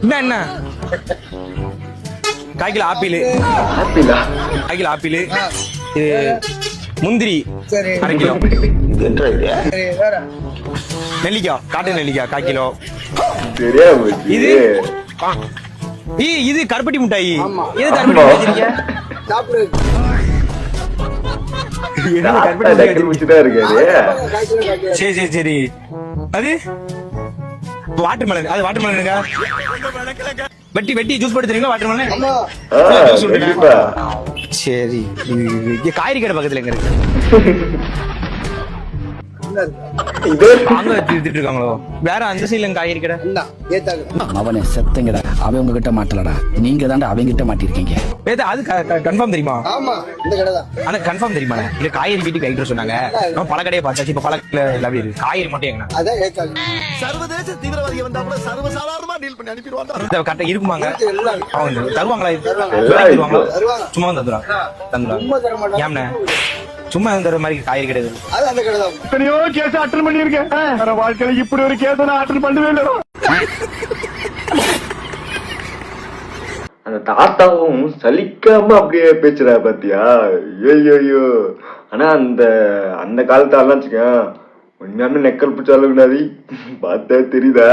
என்ன காய்கிலோ apple, ஆப்பிளா? காய்கிலோ apple, இது முந்திரி சரி 1/2 கிலோ, என்னடா இது? சரி வேற நெல்லிக்காய் காட்டு நெல்லிக்காய் 1/4 கிலோ, தெரியாம போச்சு. இது இது கருப்பட்டி மிட்டாய். ஆமா. எது கருப்பட்டி மிட்டாய் வச்சிருக்கீங்க? சாப்பிடு என்னது தாத்தா கருப்பட்டி மிட்டாய் டக்குனு வச்சிருக்கீங்க? முடிச்சுதான் இருக்காரு. காய்ச்சல் சரி சரி சரி. அது வாட்டர் மெலன். அது வாட்டர் மெலனுங்க. வெட்டி வெட்டி ஜூஸ் போட்டு தரீங்களா வாட்டர் மெலன்? ஆமா கண்டிப்பா. சரி. இங்க காய்கறி கடை பக்கத்துல எங்க இருக்கு? இது அங்க வித்துட்டு இருக்காங்களோ? வேற அந்த சைடுல காய்கறி கடை? என்ன ஏத்தாங்க அவனை செத்தங்கடா. அவன் உங்ககிட்ட மாட்டலடா, நீங்க தாண்டா அவங்க கிட்ட மாட்டிருக்கீங்க. ஏதா அது கன்ஃபார்ம் தெரியுமா? ஆமா இந்த கடை தான் ஆனா கன்ஃபார்ம் தெரியுமா? இல்ல காய்கறி வீட்டுக்கு கைட்டு சொன்னாங்க. நம்ம பல கடையை பார்த்தாச்சு. இப்ப பல எல்லாமே இருக்கு. காய்கறி மட்டும் எங்கண்ணா? அதான் ஏத்தாங்க சர்வதேச தீவிரவாதி வந்தா கூட சர்வசாதாரணமா டீல் பண்ணி அனுப்பிடுவாங்க. கரெக்டா இருக்குமாங்க? எல்லாம் அவங்க தருவாங்களா? எல்லாம் தருவாங்களா? தருவாங்க சும்மா தந்துடுவாங்க. சும்மா தர மாட்டாங்க ஏம்ண்ணே சும்மா தர மாதிரி காய்கறி கிடையாது. அது அந்த கடை தான் எத்தனையோ கேஸ் அட்டன் பண்ணிருக்கேன். வேற வாழ்க்கையில இப்படி ஒரு கேஸ் நான் அட்டன் பண்ணவே இல்லை. அந்த தாத்தாவும் சலிக்காம அப்படியே பேசுறா பாத்தியா? ஐயோ. ஆனா அந்த அந்த காலத்தாலாம் வச்சுக்கேன் உண்மையாமே நெக்கல் பிடிச்சாலும் பார்த்தா தெரியுதா?